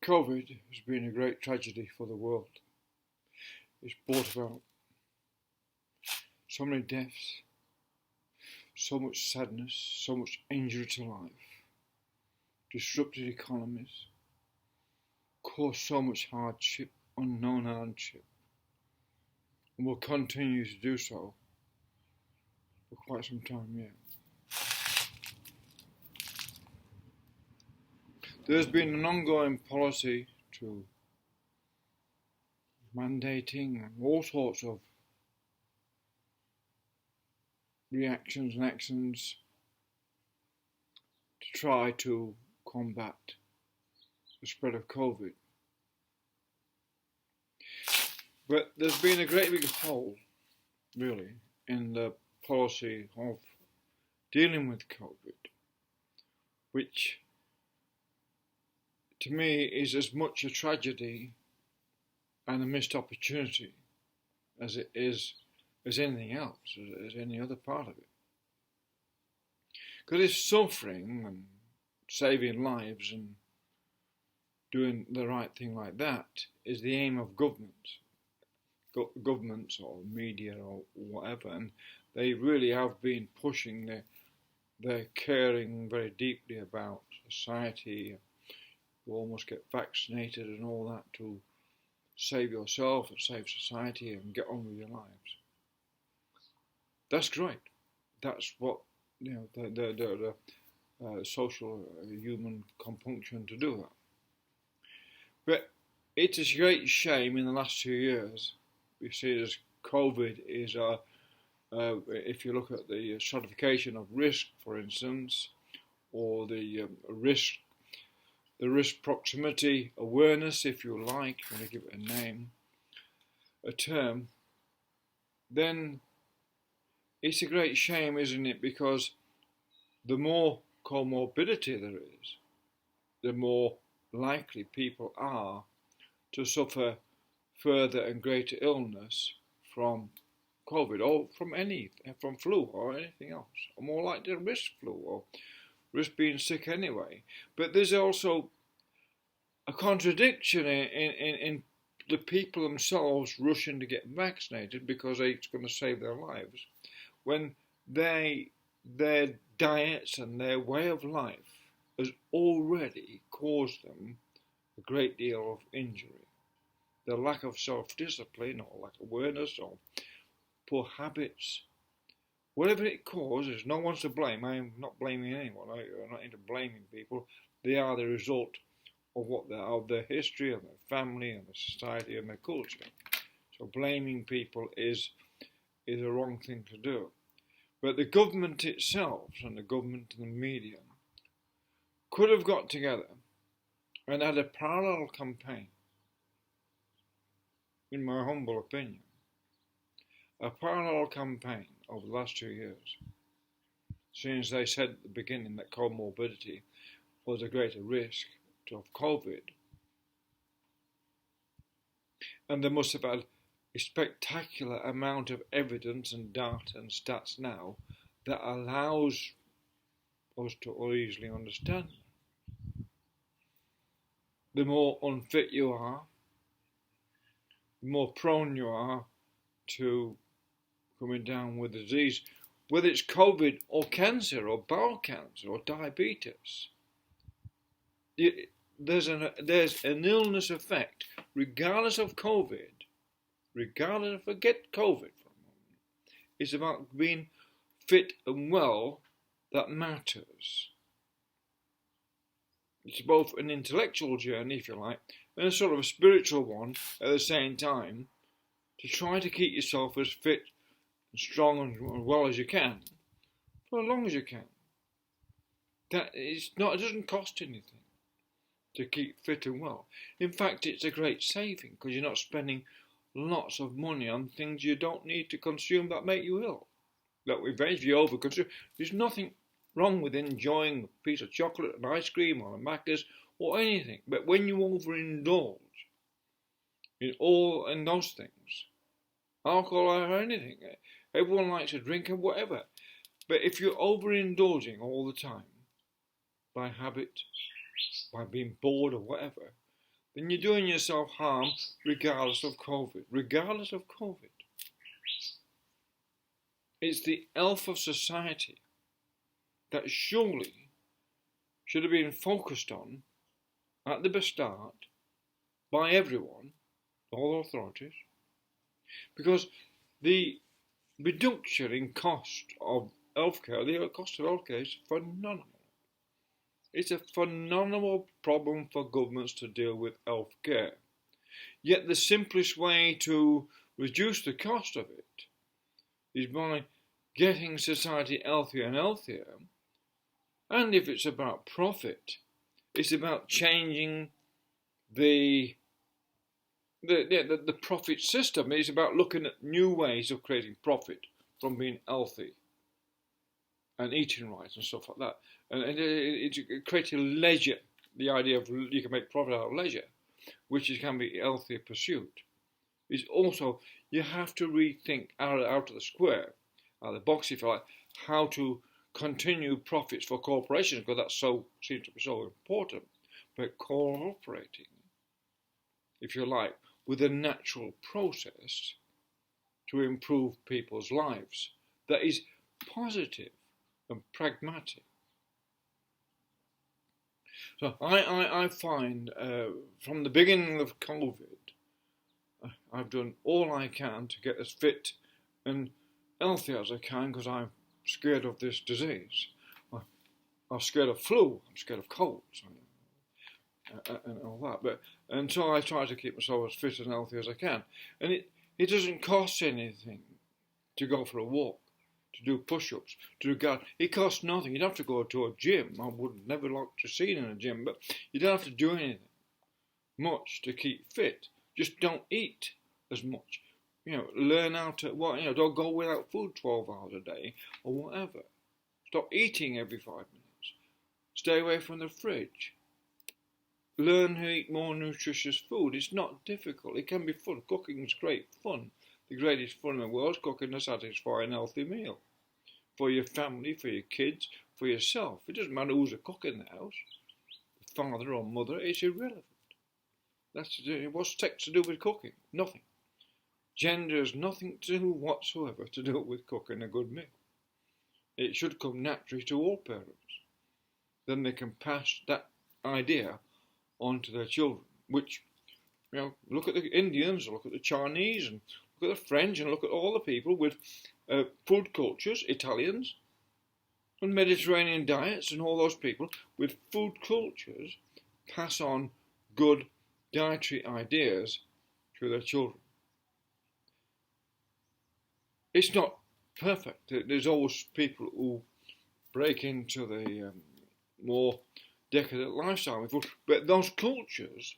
COVID has been a great tragedy for the world. It's brought about so many deaths, so much sadness, so much injury to life, disrupted economies, caused so much hardship, unknown hardship, and will continue to do so for quite some time yet. There's been an ongoing policy to mandating all sorts of reactions and actions to try to combat the spread of COVID. But there's been a great big hole, really, in the policy of dealing with COVID, which to me is as much a tragedy and a missed opportunity as it is as anything else, as any other part of it. Because if suffering and saving lives and doing the right thing like that is the aim of governments or media or whatever, and they really have been pushing their caring very deeply about society. You almost get vaccinated and all that to save yourself and save society and get on with your lives. That's great. That's what the social human compunction to do that. But it is a great shame in the last 2 years we see as COVID is if you look at the stratification of risk, for instance, or the risk proximity awareness, if you like, want to give it a name, a term, then it's a great shame, isn't it? Because the more comorbidity there is, the more likely people are to suffer further and greater illness from COVID or from flu or anything else, or more likely to risk flu or risk being sick anyway. But there's also a contradiction in the people themselves rushing to get vaccinated because it's going to save their lives, when their diets and their way of life has already caused them a great deal of injury. The lack of self-discipline or lack of awareness or poor habits, whatever it causes, no one's to blame. I'm not blaming anyone. I'm not into blaming people. They are the result of their history and their family and their society and their culture. So blaming people is a wrong thing to do. But the government itself and the government and the media could have got together and had a parallel campaign, in my humble opinion, a parallel campaign over the last 2 years, since they said at the beginning that comorbidity was a greater risk of COVID. And they must have had a spectacular amount of evidence and data and stats now that allows us to easily understand. The more unfit you are, the more prone you are to coming down with disease, whether it's COVID or cancer or bowel cancer or diabetes. There's an illness effect, regardless of COVID. Forget COVID for a moment. It's about being fit and well that matters. It's both an intellectual journey, if you like, and a sort of a spiritual one at the same time, to try to keep yourself as fit and strong and well as you can, for as long as you can. It doesn't cost anything to keep fit and well. In fact, it's a great saving because you're not spending lots of money on things you don't need to consume that make you ill. That if you overconsume, there's nothing wrong with enjoying a piece of chocolate and ice cream or a Macca's or anything. But when you overindulge in those things, alcohol or anything, everyone likes to drink and whatever. But if you're overindulging all the time, by habit, by being bored or whatever, then you're doing yourself harm regardless of COVID. Regardless of COVID. It's the health of society that surely should have been focused on at the start by everyone, all authorities, because the reduction in cost of healthcare, the cost of healthcare is phenomenal. It's a phenomenal problem for governments to deal with healthcare. Yet the simplest way to reduce the cost of it is by getting society healthier and healthier. And if it's about profit, it's about changing the profit system. It's about looking at new ways of creating profit from being healthy and eating right and stuff like that. And it's creating leisure, the idea of you can make profit out of leisure, which can be a healthier pursuit. Is also, you have to rethink out of the square, out of the box if you like, how to continue profits for corporations, because that seems to be so important. But cooperating, if you like, with a natural process to improve people's lives that is positive and pragmatic. So I find from the beginning of COVID, I've done all I can to get as fit and healthy as I can because I'm scared of this disease. I'm scared of flu, I'm scared of colds and all that. And so I try to keep myself as fit and healthy as I can. And it doesn't cost anything to go for a walk, to do push-ups, to do gardening. It costs nothing. You don't have to go to a gym. I would never like to see it in a gym, but you don't have to do anything much to keep fit. Just don't eat as much. Learn how to, don't go without food 12 hours a day or whatever. Stop eating every 5 minutes. Stay away from the fridge. Learn to eat more nutritious food. It's not difficult. It can be fun. Cooking is great fun. The greatest fun in the world is cooking a satisfying, healthy meal. For your family, for your kids, for yourself. It doesn't matter who's a cook in the house. Father or mother, it's irrelevant. What's sex to do with cooking? Nothing. Gender has nothing to do whatsoever to do with cooking a good meal. It should come naturally to all parents. Then they can pass that idea on to their children, which, look at the Indians, look at the Chinese, and look at the French, and look at all the people with food cultures, Italians, and Mediterranean diets, and all those people with food cultures pass on good dietary ideas to their children. It's not perfect. There's always people who break into the more decadent lifestyle with food. But those cultures,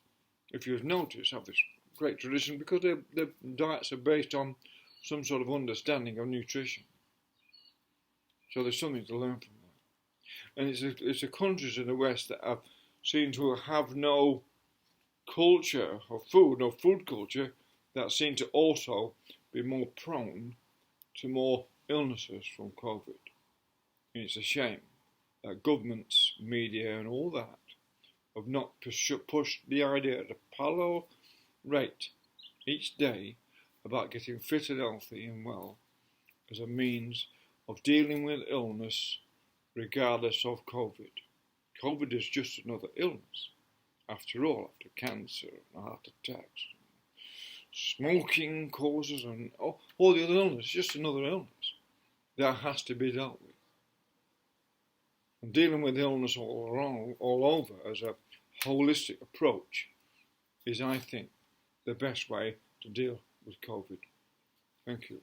if you've noticed, have this great tradition because their diets are based on some sort of understanding of nutrition. So there's something to learn from that. And it's the countries in the West that have seem to have no culture of food, no food culture, that seem to also be more prone to more illnesses from COVID. And it's a shame that governments, media and all that have not pushed the idea at a parallel rate each day about getting fit and healthy and well as a means of dealing with illness regardless of COVID. COVID is just another illness. After all, after cancer and heart attacks, smoking causes and all the other illness, it's just another illness that has to be dealt with. And dealing with illness all over as a holistic approach is, I think, the best way to deal with COVID. Thank you.